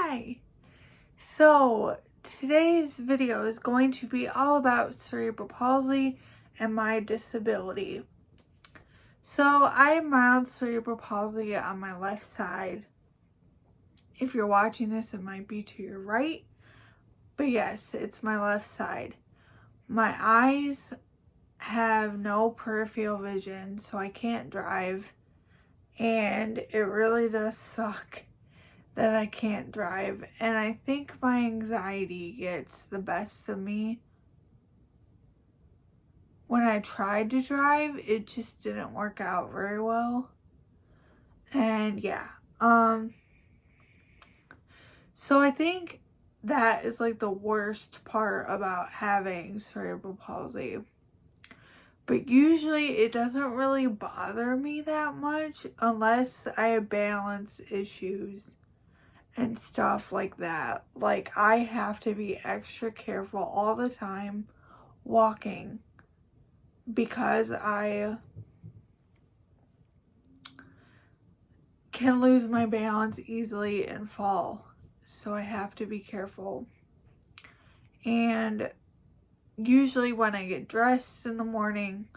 Hi! So, today's video is going to be all about cerebral palsy and my disability. So, I have mild cerebral palsy on my left side. If you're watching this, it might be to your right. But yes, it's my left side. My eyes have no peripheral vision, so I can't drive. And it really does suck that I can't drive, and I think my anxiety gets the best of me. When I tried to drive, it just didn't work out very well. And yeah, so I think that is like the worst part about having cerebral palsy. But usually it doesn't really bother me that much unless I have balance issues and stuff like that. Like, I have to be extra careful all the time walking because I can lose my balance easily and fall. So I have to be careful. And usually when I get dressed in the morning,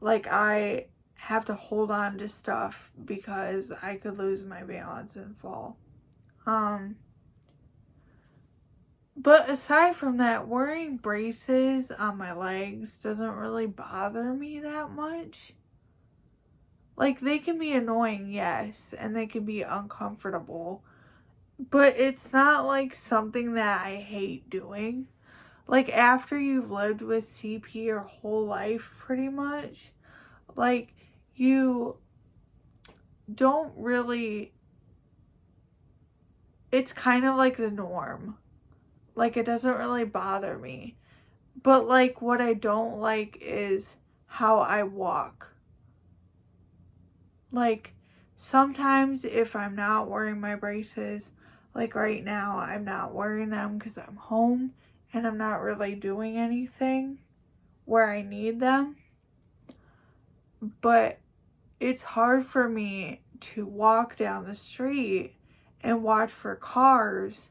like, I have to hold on to stuff because I could lose my balance and fall. But aside from that, wearing braces on my legs doesn't really bother me that much. Like, they can be annoying, yes, and they can be uncomfortable, but it's not like something that I hate doing. Like, after you've lived with CP your whole life, pretty much, like, you don't really, it's kind of like the norm. Like, it doesn't really bother me. But, like, what I don't like is how I walk. Like, sometimes if I'm not wearing my braces, like right now, I'm not wearing them because I'm home and I'm not really doing anything where I need them. But it's hard for me to walk down the street and watch for cars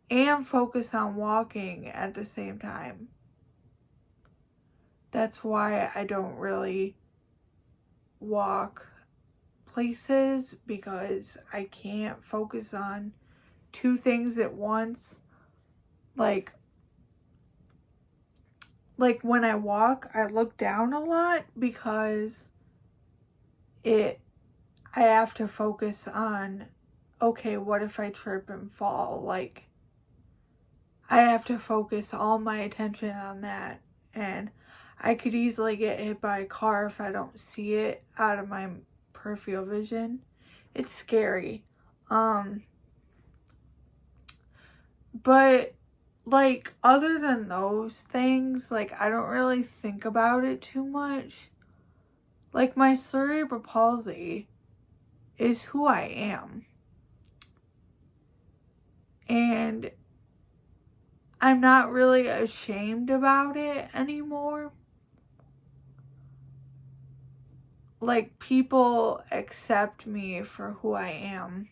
and focus on walking at the same time. That's why I don't really walk places, because I can't focus on two things at once. Like when I walk, I look down a lot because I have to focus on, okay, what if I trip and fall? Like, I have to focus all my attention on that, and I could easily get hit by a car if I don't see it out of my peripheral vision. It's scary. But, like, other than those things, like, I don't really think about it too much. Like, my cerebral palsy is who I am. And I'm not really ashamed about it anymore. Like, people accept me for who I am.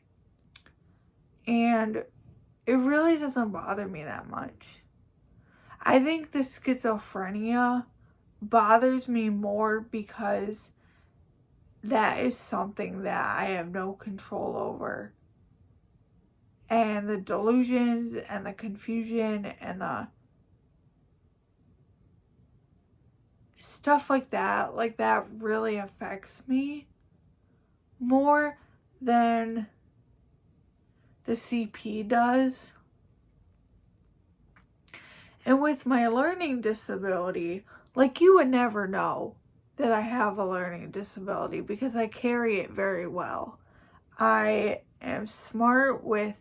And it really doesn't bother me that much. I think the schizophrenia bothers me more because that is something that I have no control over. And the delusions and the confusion and the stuff like that really affects me more than the CP does. And with my learning disability, like, you would never know that I have a learning disability because I carry it very well. I am smart with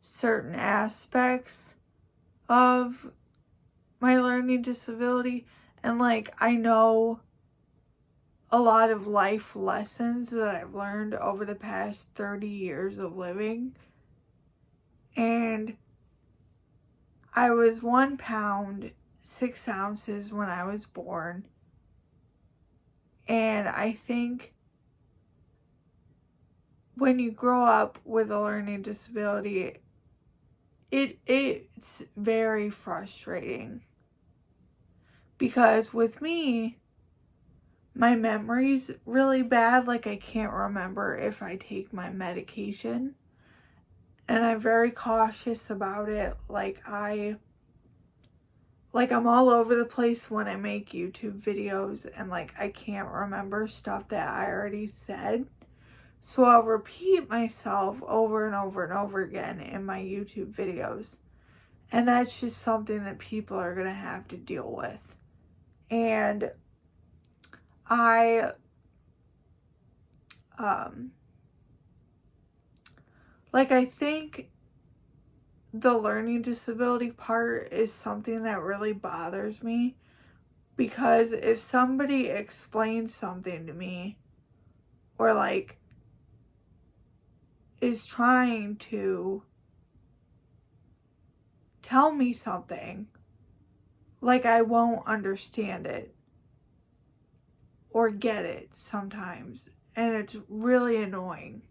certain aspects of my learning disability, and, like, I know a lot of life lessons that I've learned over the past 30 years of living. And I was 1 pound 6 ounces when I was born. And I think when you grow up with a learning disability, it's very frustrating. Because with me, my memory's really bad. Like, I can't remember if I take my medication. And I'm very cautious about it. Like, I'm all over the place when I make YouTube videos, and like I can't remember stuff that I already said. So I'll repeat myself over and over and over again in my YouTube videos. And that's just something that people are going to have to deal with. And I think the learning disability part is something that really bothers me, because if somebody explains something to me, or like is trying to tell me something, like, I won't understand it or get it sometimes, and it's really annoying.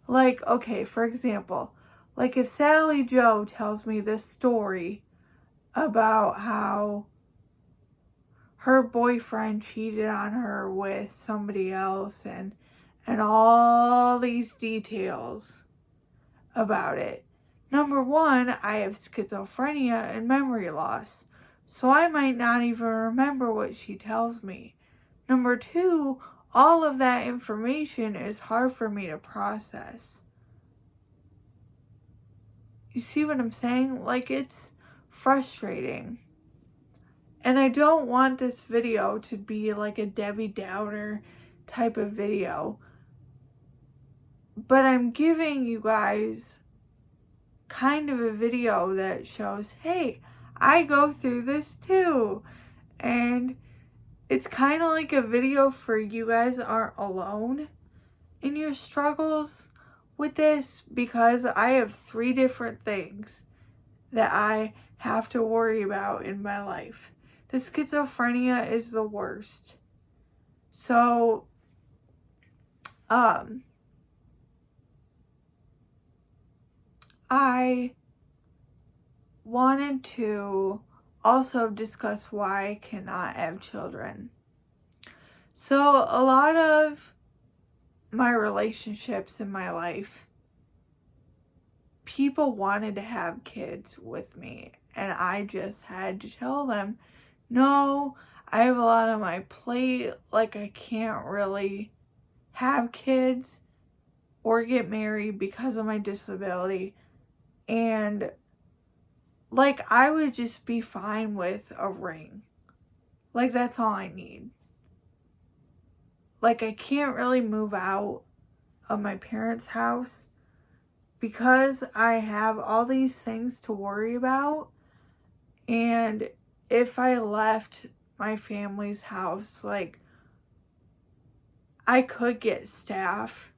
Like, okay, for example, like if Sally Joe tells me this story about how her boyfriend cheated on her with somebody else, and all these details about it. Number one, I have schizophrenia and memory loss, so I might not even remember what she tells me. Number two, all of that information is hard for me to process. You see what I'm saying? Like, it's frustrating. And I don't want this video to be like a Debbie Downer type of video. But I'm giving you guys kind of a video that shows, hey, I go through this too. And it's kind of like a video for you guys aren't alone in your struggles with this, because I have 3 different things that I have to worry about in my life. The schizophrenia is the worst. So, I wanted to also discuss why I cannot have children. So, a lot of my relationships in my life, people wanted to have kids with me, and I just had to tell them, no, I have a lot on my plate, like I can't really have kids or get married because of my disability. And like, I would just be fine with a ring. Like, that's all I need. Like, I can't really move out of my parents' house because I have all these things to worry about. And if I left my family's house, like, I could get staff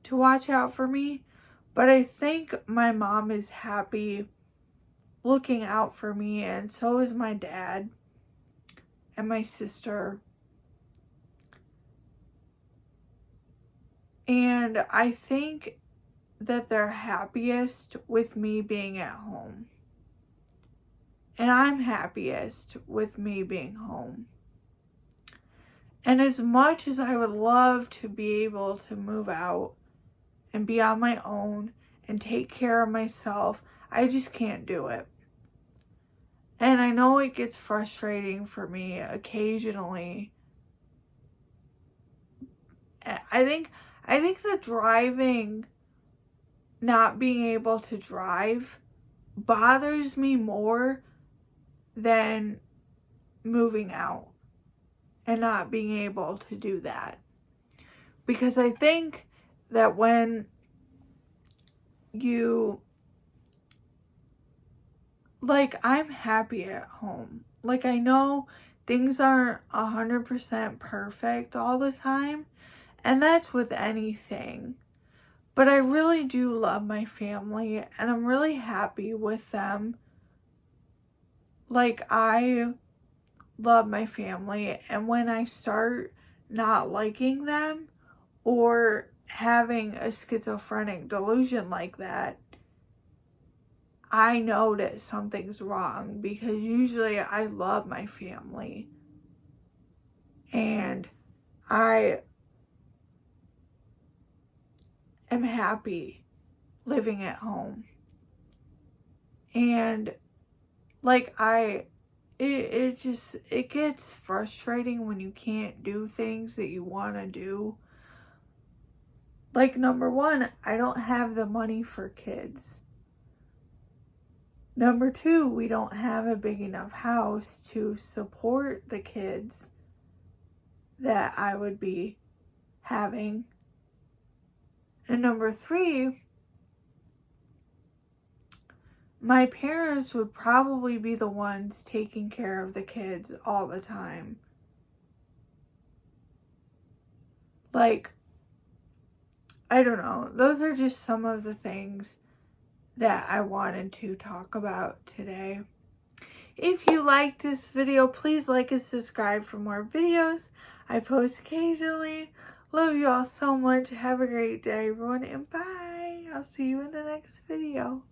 to watch out for me. But I think my mom is happy looking out for me, and so is my dad and my sister. And I think that they're happiest with me being at home. And I'm happiest with me being home. And as much as I would love to be able to move out and be on my own and take care of myself, I just can't do it. And I know it gets frustrating for me occasionally. I think the driving, not being able to drive, bothers me more than moving out and not being able to do that. Because I think that when you, like, I'm happy at home. Like, I know things aren't 100% perfect all the time, and that's with anything. But I really do love my family, and I'm really happy with them. Like, I love my family, and when I start not liking them or having a schizophrenic delusion like that, I know that something's wrong, because usually I love my family and I am happy living at home. And like it gets frustrating when you can't do things that you want to do. Like, number one, I don't have the money for kids. Number two, we don't have a big enough house to support the kids that I would be having. And number three, my parents would probably be the ones taking care of the kids all the time. Like, I don't know. Those are just some of the things that I wanted to talk about today. If you liked this video, please like and subscribe for more videos. I post occasionally. Love you all so much. Have a great day, everyone, and bye. I'll see you in the next video.